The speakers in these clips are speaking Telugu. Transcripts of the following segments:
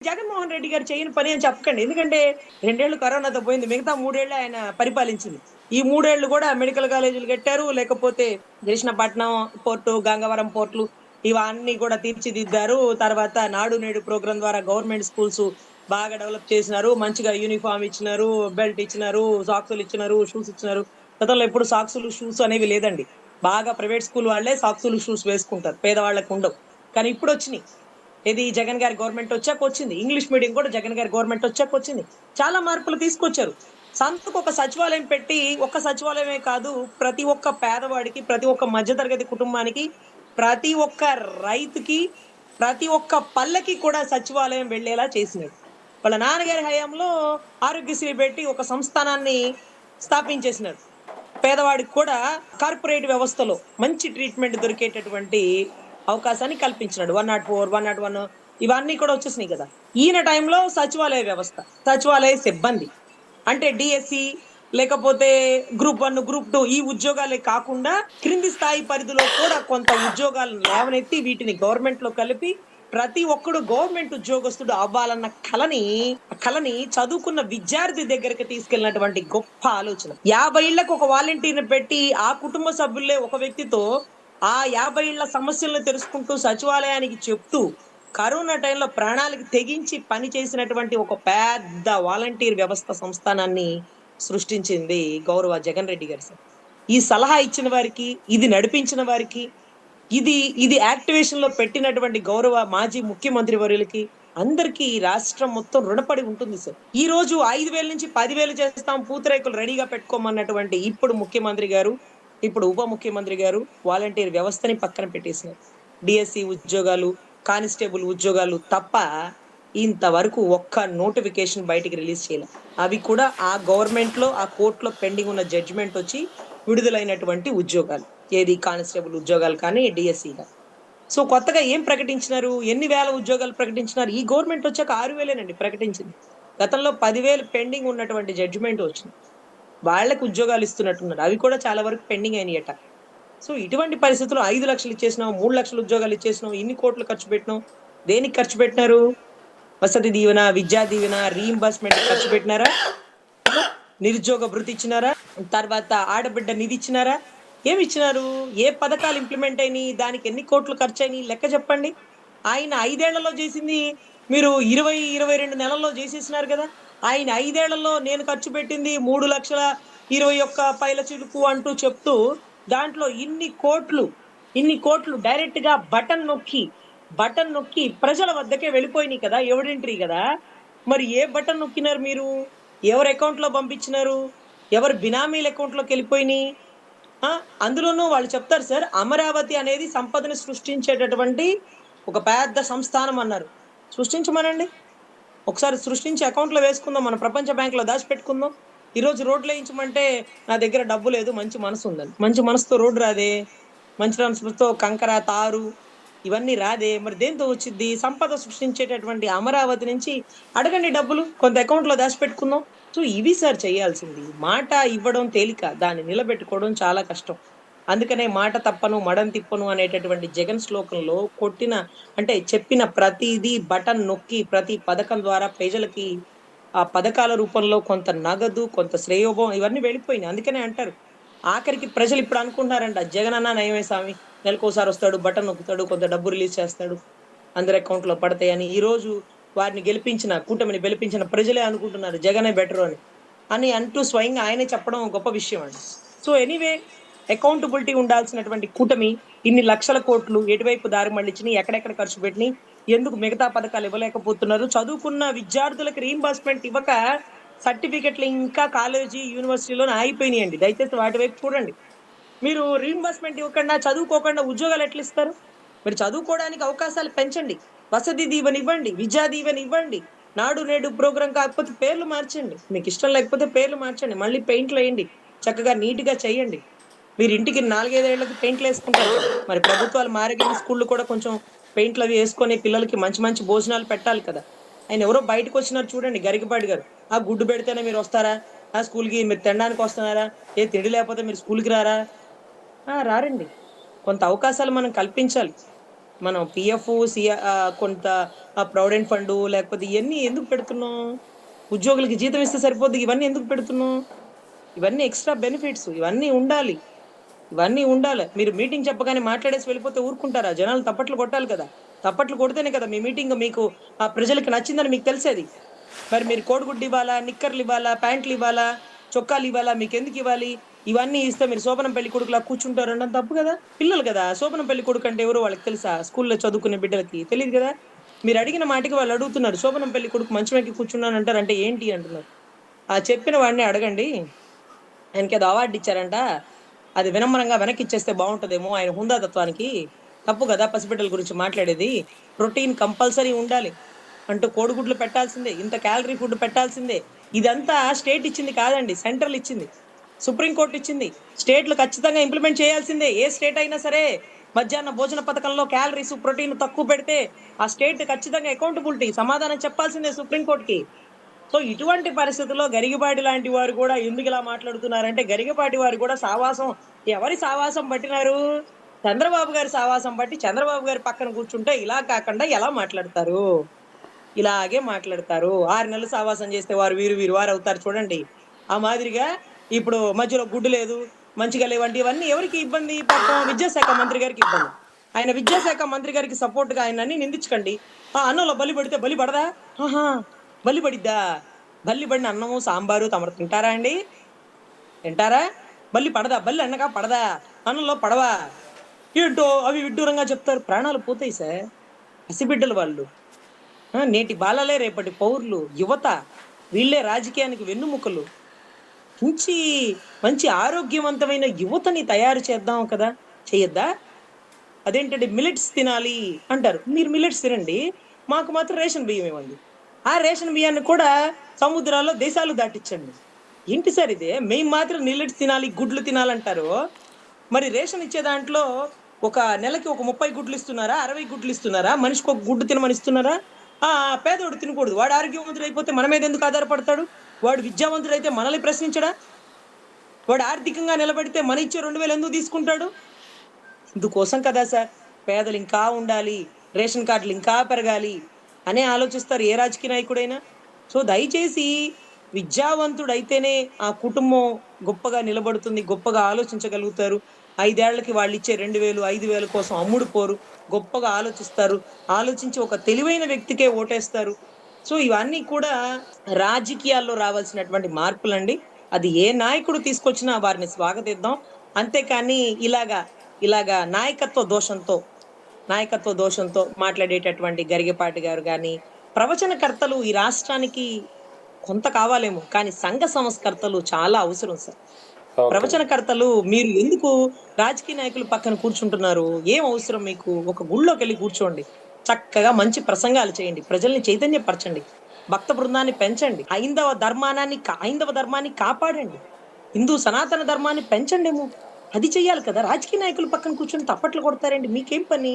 జగన్మోహన్ రెడ్డి గారు చేయని పని అని చెప్పకండి. ఎందుకంటే 2 ఏళ్ళు కరోనాతో పోయింది. మిగతా 3 ఏళ్ళు ఆయన పరిపాలించింది. ఈ 3 ఏళ్ళు కూడా మెడికల్ కాలేజీలు కట్టారు. లేకపోతే కృష్ణపట్నం పోర్టు, గంగవరం పోర్టులు ఇవన్నీ కూడా తీర్చిదిద్దారు. తర్వాత నాడు నేడు ప్రోగ్రామ్ ద్వారా గవర్నమెంట్ స్కూల్స్ బాగా డెవలప్ చేసినారు. మంచిగా యూనిఫార్మ్ ఇచ్చినారు, బెల్ట్ ఇచ్చినారు, సాక్సులు ఇచ్చినారు, షూస్ ఇచ్చినారు. గతంలో ఎప్పుడు సాక్సులు, షూస్ అనేవి లేదండి. బాగా ప్రైవేట్ స్కూల్ వాళ్ళే సాక్సులు, షూస్ వేసుకుంటారు. పేదవాళ్ళకి ఉండవు. కానీ ఇప్పుడొచ్చినియి. ఇది జగన్ గారి గవర్నమెంట్ వచ్చాకొచ్చింది. ఇంగ్లీష్ మీడియం కూడా జగన్ గారి గవర్నమెంట్ వచ్చాకొచ్చింది. చాలా మార్పులు తీసుకొచ్చారు. సంతకు ఒక సచివాలయం పెట్టి, ఒక్క సచివాలయమే కాదు, ప్రతి ఒక్క పేదవాడికి, ప్రతి ఒక్క మధ్య తరగతి కుటుంబానికి, ప్రతి ఒక్క రైతుకి, ప్రతి ఒక్క పల్లెకి కూడా సచివాలయం వెళ్ళేలా చేసినాడు. వాళ్ళ నాన్నగారి హయాంలో ఆరోగ్యశ్రీ పెట్టి ఒక సంస్థానాన్ని స్థాపించేసినారు. పేదవాడికి కూడా కార్పొరేట్ వ్యవస్థలో మంచి ట్రీట్మెంట్ దొరికేటటువంటి అవకాశాన్ని కల్పించినాడు. 104, 101 ఇవన్నీ కూడా వచ్చేసినాయి కదా! ఈయన టైంలో సచివాలయ వ్యవస్థ, సచివాలయ సిబ్బంది అంటే డిఎస్సి లేకపోతే గ్రూప్ 1, గ్రూప్ 2 ఈ ఉద్యోగాలే కాకుండా క్రింది స్థాయి పరిధిలో కూడా కొంత ఉద్యోగాలను లేవనెత్తి వీటిని గవర్నమెంట్‌లో కలిపి ప్రతి ఒక్కడు గవర్నమెంట్ ఉద్యోగస్తుడు అవ్వాలన్న కలని చదువుకున్న విద్యార్థి దగ్గరికి తీసుకెళ్ళినటువంటి గొప్ప ఆలోచన. 50 ఇళ్లకు ఒక వాలంటీర్‌ని పెట్టి ఆ కుటుంబ సభ్యులే ఒక వ్యక్తితో ఆ 50 ఇళ్ల సమస్యలను తెలుసుకుంటూ సచివాలయానికి చెప్తూ కరోనా టైంలో ప్రాణాలకు తెగించి పని చేసినటువంటి ఒక పెద్ద వాలంటీర్ వ్యవస్థ సంస్థానాన్ని సృష్టించింది గౌరవ జగన్ రెడ్డి గారు సార్. ఈ సలహా ఇచ్చిన వారికి, ఇది నడిపించిన వారికి, ఇది ఇది యాక్టివేషన్ లో పెట్టినటువంటి గౌరవ మాజీ ముఖ్యమంత్రి వర్యులకి అందరికీ ఈ రాష్ట్రం మొత్తం రుణపడి ఉంటుంది సార్. ఈ రోజు 5,000 నుంచి 10,000 చేస్తాం, పూతరేకులు రెడీగా పెట్టుకోమన్నటువంటి ఇప్పుడు ముఖ్యమంత్రి గారు, ఇప్పుడు ఉప ముఖ్యమంత్రి గారు వాలంటీర్ వ్యవస్థని పక్కన పెట్టేసినారు. డిఎస్సి ఉద్యోగాలు, కానిస్టేబుల్ ఉద్యోగాలు తప్ప ఇంతవరకు ఒక్క నోటిఫికేషన్ బయటికి రిలీజ్ చేయలేదు. అవి కూడా ఆ గవర్నమెంట్ లో, ఆ కోర్టులో పెండింగ్ ఉన్న జడ్జిమెంట్ వచ్చి విడుదలైనటువంటి ఉద్యోగాలు. ఏది కానిస్టేబుల్ ఉద్యోగాలు కానీ, డిఎస్సి కానీ. సో కొత్తగా ఏం ప్రకటించినారు? ఎన్ని వేల ఉద్యోగాలు ప్రకటించినారు? ఈ గవర్నమెంట్ వచ్చాక 6,000 ప్రకటించింది. గతంలో 10,000 పెండింగ్ ఉన్నటువంటి జడ్జిమెంట్ వచ్చింది. వాళ్ళకి ఉద్యోగాలు ఇస్తున్నట్టున్నారు. అవి కూడా చాలా వరకు పెండింగ్ అయినాయట. సో ఇటువంటి పరిస్థితుల్లో 5 లక్షలు ఇచ్చేసినాం, 3 లక్షల ఉద్యోగాలు ఇచ్చేసినాం, ఇన్ని కోట్లు ఖర్చు పెట్టినాం. దేనికి ఖర్చు పెట్టినారు? వసతి దీవెన, విద్యా దీవెన, రీయింబర్స్మెంట్ ఖర్చు పెట్టినారా? నిరుద్యోగ భృతి ఇచ్చినారా? తర్వాత ఆడబిడ్డ నిధి ఇచ్చినారా? ఏమి ఇచ్చినారు? ఏ పథకాలు ఇంప్లిమెంట్ అయినాయి? దానికి ఎన్ని కోట్లు ఖర్చు అయినాయి? లెక్క చెప్పండి. ఆయన 5 ఏళ్లలో చేసింది మీరు 20, 22 నెలల్లో చేసేసినారు కదా! ఆయన 5 ఏళ్లలో నేను ఖర్చు పెట్టింది 3,21 పైల చిలుకు అంటూ చెప్తూ దాంట్లో ఇన్ని కోట్లు డైరెక్ట్ గా బటన్ నొక్కి ప్రజల వద్దకే వెళ్ళిపోయినాయి కదా! ఎవిడెంటరీ కదా! మరి ఏ బటన్ నొక్కినారు మీరు? ఎవరి అకౌంట్ లో పంపించినారు? ఎవరి బినామీల అకౌంట్ లోకి వెళ్ళిపోయినాయి? అందులోనూ వాళ్ళు చెప్తారు సార్, అమరావతి అనేది సంపదని సృష్టించేటటువంటి ఒక పెద్ద సంస్థానం అన్నారు. సృష్టించమనండి. ఒకసారి సృష్టించి అకౌంట్ లో వేసుకుందాం. మన ప్రపంచ బ్యాంక్ లో దాచిపెట్టుకుందాం. ఈ రోజు రోడ్లు వేయించమంటే నా దగ్గర డబ్బు లేదు, మంచి మనసు ఉందని. మంచి మనసుతో రోడ్డు రాదే, మంచి మనసుతో కంకర, తారు ఇవన్నీ రాదే. మరి దేంతో వచ్చింది? సంపద సృష్టించేటటువంటి అమరావతి నుంచి అడగండి డబ్బులు, కొంత అకౌంట్ లో దాచిపెట్టుకుందాం. సో ఇవి సార్ చేయాల్సింది. మాట ఇవ్వడం తేలిక, దాన్ని నిలబెట్టుకోవడం చాలా కష్టం. అందుకనే మాట తప్పను మడం తిప్పను అనేటటువంటి జగన్ శ్లోకంలో అంటే చెప్పిన ప్రతిదీ బటన్ నొక్కి ప్రతి పథకం ద్వారా ప్రజలకి ఆ పథకాల రూపంలో కొంత నగదు, కొంత శ్రేయోభం ఇవన్నీ వెళ్ళిపోయినాయి. అందుకనే అంటారు, ఆఖరికి ప్రజలు ఇప్పుడు అనుకుంటున్నారంట, జగన్ అన్న నయమే స్వామి, నెలకోసారి వస్తాడు, బటన్ నొక్కుతాడు, కొంత డబ్బు రిలీజ్ చేస్తాడు, అందరి అకౌంట్ లో పడతాయని. ఈ రోజు వారిని కూటమిని గెలిపించిన ప్రజలే అనుకుంటున్నారు జగనే బెటర్ అని అంటూ స్వయంగా ఆయనే చెప్పడం గొప్ప విషయం అండి. సో ఎనీవే, అకౌంటబిలిటీ ఉండాల్సినటువంటి కూటమి ఇన్ని లక్షల కోట్లు ఎటువైపు దారి మళ్ళించినాయి, ఎక్కడెక్కడ ఖర్చు పెట్టినాయి, ఎందుకు మిగతా పథకాలు ఇవ్వలేకపోతున్నారు, చదువుకున్న విద్యార్థులకు రీయింబర్స్మెంట్ ఇవ్వక సర్టిఫికెట్లు ఇంకా కాలేజీ, యూనివర్సిటీలోనే ఆగిపోయినాయండి. దయచేసి వాటి వైపు చూడండి. మీరు రీయింబర్స్మెంట్ ఇవ్వకుండా, చదువుకోకుండా ఉద్యోగాలు ఎట్లా ఇస్తారు? మీరు చదువుకోవడానికి అవకాశాలు పెంచండి. వసతి దీవెన ఇవ్వండి, విద్యా దీవెన ఇవ్వండి. నాడు నేడు ప్రోగ్రాం కాకపోతే పేర్లు మార్చండి. మీకు ఇష్టం లేకపోతే పేర్లు మార్చండి. మళ్ళీ పెయింట్లు వేయండి. చక్కగా నీట్ గా చేయండి. మీరు ఇంటికి 4, 5 ఏళ్లకి పెయింట్లు వేసుకుంటారు. మరి ప్రభుత్వాలు మారగిన స్కూళ్ళు కూడా కొంచెం పెయింట్లు అవి వేసుకొని పిల్లలకి మంచి మంచి భోజనాలు పెట్టాలి కదా! ఆయన ఎవరో బయటకు వచ్చినారు చూడండి, గరికపాటి గారు. ఆ గుడ్డు పెడితేనే మీరు వస్తారా? ఆ స్కూల్‌కి మీరు తినడానికి వస్తున్నారా? తిండి లేకపోతే మీరు స్కూల్‌కి రారా? రారండి. కొంత అవకాశాలు మనం కల్పించాలి. మనం పీఎఫ్, కొంత ప్రొవిడెంట్ ఫండు లేకపోతే ఇయన్నీ ఎందుకు పెడుతున్నాం? ఉద్యోగులకి జీతం ఇస్తే సరిపోద్ది. ఇవన్నీ ఎందుకు పెడుతున్నాం? ఇవన్నీ ఎక్స్‌ట్రా బెనిఫిట్స్. ఇవన్నీ ఉండాలి. ఇవన్నీ ఉండాలి. మీరు మీటింగ్ చెప్పగానే మాట్లాడేసి వెళ్ళిపోతే ఊరుకుంటారా? జనాలు తప్పట్లు కొట్టాలి కదా! తప్పట్లు కొడితేనే కదా మీ మీటింగ్ మీకు ప్రజలకి నచ్చిందని మీకు తెలిసేది. మరి మీరు కోడిగుడ్డు ఇవ్వాలా? నిక్కర్లు ఇవ్వాలా? ప్యాంట్లు ఇవ్వాలా? చొక్కాలు ఇవ్వాలా? మీకెందుకు ఇవ్వాలి? ఇవన్నీ ఇస్తే మీరు శోభనం పెళ్లి కొడుకులా కూర్చుంటారనడం తప్పు కదా! పిల్లలు కదా! శోభనం పెళ్లి కొడుకు అంటే ఎవరో వాళ్ళకి తెలుసా? స్కూల్‌లో చదువుకునే బిడ్డలకి తెలీదు కదా! మీరు అడిగిన మాటకి వాళ్ళు అడుగుతున్నారు. శోభనం పెళ్లి కొడుకు మంచం ఎక్కి కూర్చున్నానంటారు అంటే ఏంటి అంటున్నారు. ఆ చెప్పిన వాడిని అడగండి. ఆయనకేదో అవార్డ్ ఇచ్చారంట. అది వినమ్రంగా వెనక్కిచ్చేస్తే బావుంటదేమో ఆయన హుందాతత్వానికి. తప్పు గదా! పసిబిడ్డల గురించి మాట్లాడేది. ప్రోటీన్ కంపల్సరీ ఉండాలి. అంటూ కోడిగుడ్లు పెట్టాల్సిందే. ఇంత క్యాలరీ ఫుడ్ పెట్టాల్సిందే. ఇదంతా స్టేట్ ఇచ్చింది కాదండి. సెంట్రల్ ఇచ్చింది. సుప్రీం కోర్ట్ ఇచ్చింది. స్టేట్‌లు ఖచ్చితంగా ఇంప్లిమెంట్ చేయాల్సిందే. ఏ స్టేట్ అయినా సరే మధ్యాహ్న భోజన పథకంలో క్యాలరీస్, ప్రోటీన్ తక్కువ పెడితే ఆ స్టేట్ ఖచ్చితంగా అకౌంటబిలిటీ సమాధానం చెప్పాల్సిందే సుప్రీం కోర్ట్‌కి. సో, ఇటువంటి పరిస్థితుల్లో గరిగిపాటి లాంటి వారు కూడా ఎందుకిలా మాట్లాడుతున్నారంటే, గరిగపాటి వారు కూడా సావాసం ఎవరి సావాసం పట్టినారు? చంద్రబాబు గారి సావాసం పట్టి, చంద్రబాబు గారి పక్కన కూర్చుంటే ఇలా కాకుండా ఎలా మాట్లాడతారు? ఇలాగే మాట్లాడతారు. 6 నెలలు సావాసం చేస్తే వారు వీరు, వీరు వారవుతారు చూడండి. ఆ మాదిరిగా ఇప్పుడు మధ్యలో గుడ్డు లేదు, మంచిగా లేవంటే ఇవన్నీ ఎవరికి ఇబ్బంది? పాపం విద్యాశాఖ మంత్రి గారికి ఇబ్బంది. ఆయన విద్యాశాఖ మంత్రి గారికి సపోర్ట్‌గా ఆయనని నిందించకండి. అన్నంలో బలి పడితే బలి పడదా? ఆహా! బలి పడిద్దా? బల్లి పడిన అన్నము, సాంబారు తమరు తింటారా అండి? తింటారా? బల్లి పడదా? బల్లి అన్నగా పడదా? అన్నంలో పడవా? ఏంటో అవి విడ్డూరంగా చెప్తారు. ప్రాణాలు పోతాయి సార్. పసిబిడ్డలు వాళ్ళు. నేటి బాలలే రేపటి పౌరులు, యువత. వీళ్ళే రాజకీయానికి వెన్నుముకలు. మంచి, మంచి ఆరోగ్యవంతమైన యువతని తయారు చేద్దాం కదా! చేయొద్దా? అదేంటంటే మిల్లెట్స్ తినాలి అంటారు. మీరు మిల్లెట్స్ తినండి. మాకు మాత్రం రేషన్ బియ్యం ఇవ్వండి. ఆ రేషన్ బియ్యాన్ని కూడా సముద్రాల్లో దేశాలు దాటిచ్చండి. ఏంటి సార్ ఇది? మేము మాత్రం మిల్లెట్స్ తినాలి, గుడ్లు తినాలంటారు. మరి రేషన్ ఇచ్చే దాంట్లో ఒక నెలకి ఒక 30 గుడ్లు ఇస్తున్నారా? 60 గుడ్లు ఇస్తున్నారా? మనిషికి ఒక గుడ్డు తినమని ఇస్తున్నారా? పేదోడు తినకూడదు. వాడు ఆరోగ్యవంతుడైపోతే మన మీద ఎందుకు ఆధారపడతాడు? వాడు విద్యావంతుడైతే మనల్ని ప్రశ్నించడా? వాడు ఆర్థికంగా నిలబడితే మన ఇచ్చే 2000 ఎందుకు తీసుకుంటాడు? ఇందుకోసం కదా సార్ పేదలు ఇంకా ఉండాలి, రేషన్ కార్డులు ఇంకా పెరగాలి అనే ఆలోచిస్తారు ఏ రాజకీయ నాయకుడైనా. సో, దయచేసి విద్యావంతుడైతేనే ఆ కుటుంబం గొప్పగా నిలబడుతుంది, గొప్పగా ఆలోచించగలుగుతారు. 5 ఏళ్లకి వాళ్ళిచ్చే 2000, 5000 కోసం అమ్ముడు పోరు. గొప్పగా ఆలోచిస్తారు. ఆలోచించి ఒక తెలివైన వ్యక్తికే ఓటేస్తారు. సో, ఇవన్నీ కూడా రాజకీయాల్లో రావాల్సినటువంటి మార్పులండి. అది ఏ నాయకుడు తీసుకొచ్చినా వారిని స్వాగతిద్దాం. అంతేకాని ఇలాగా నాయకత్వ దోషంతో మాట్లాడేటటువంటి గరిగపాటి గారు గాని, ప్రవచనకర్తలు ఈ రాష్ట్రానికి కొంత కావాలేమో, కానీ సంఘ సంస్కర్తలు చాలా అవసరం సార్. ఓకే. ప్రవచనకర్తలు మీరు ఎందుకు రాజకీయ నాయకుల పక్కన కూర్చుంటున్నారు? ఏం అవసరం మీకు? ఒక గుడిలోకెళ్ళి కూర్చోండి. చక్కగా మంచి ప్రసంగాలు చేయండి. ప్రజల్ని చైతన్యపరచండి. భక్త బృందాన్ని పెంచండి. హైందవ ధర్మాన్ని కాపాడండి. హిందూ సనాతన ధర్మాన్ని పెంచండేమో. అది చెయ్యాలి కదా! రాజకీయ నాయకుల పక్కన కూర్చొని తప్పట్లు కొడతారేంటి? మీకేం పని?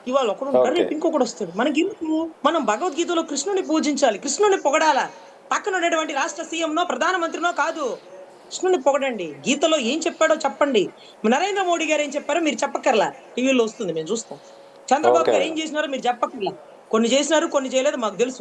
ఇవాళ ఒకడుంటారు, ఓకే. రేపు ఇంకొకడొస్తాడు. మనకెందుకు? మనం భగవద్గీతలో కృష్ణుడిని పూజించాలి. కృష్ణుడిని పొగడాలా. పక్కనున్నటువంటి రాష్ట్ర సీఎంనో, ప్రధానమంత్రినో కాదు. కృష్ణుడిని పొగడండి. గీతలో ఏం చెప్పాడో చెప్పండి. నరేంద్ర మోడీ గారు ఏం చెప్పారో మీరు చెప్పక్కర్లా. టీవీలో వస్తుంది మేము చూస్తాం. చంద్రబాబు ఓకే గారు ఏం మేడం. చేసినారో మీరు చెప్పక్కర్లా. కొన్ని చేసినారు, కొన్ని చేయలేదు మాకు తెలుసు.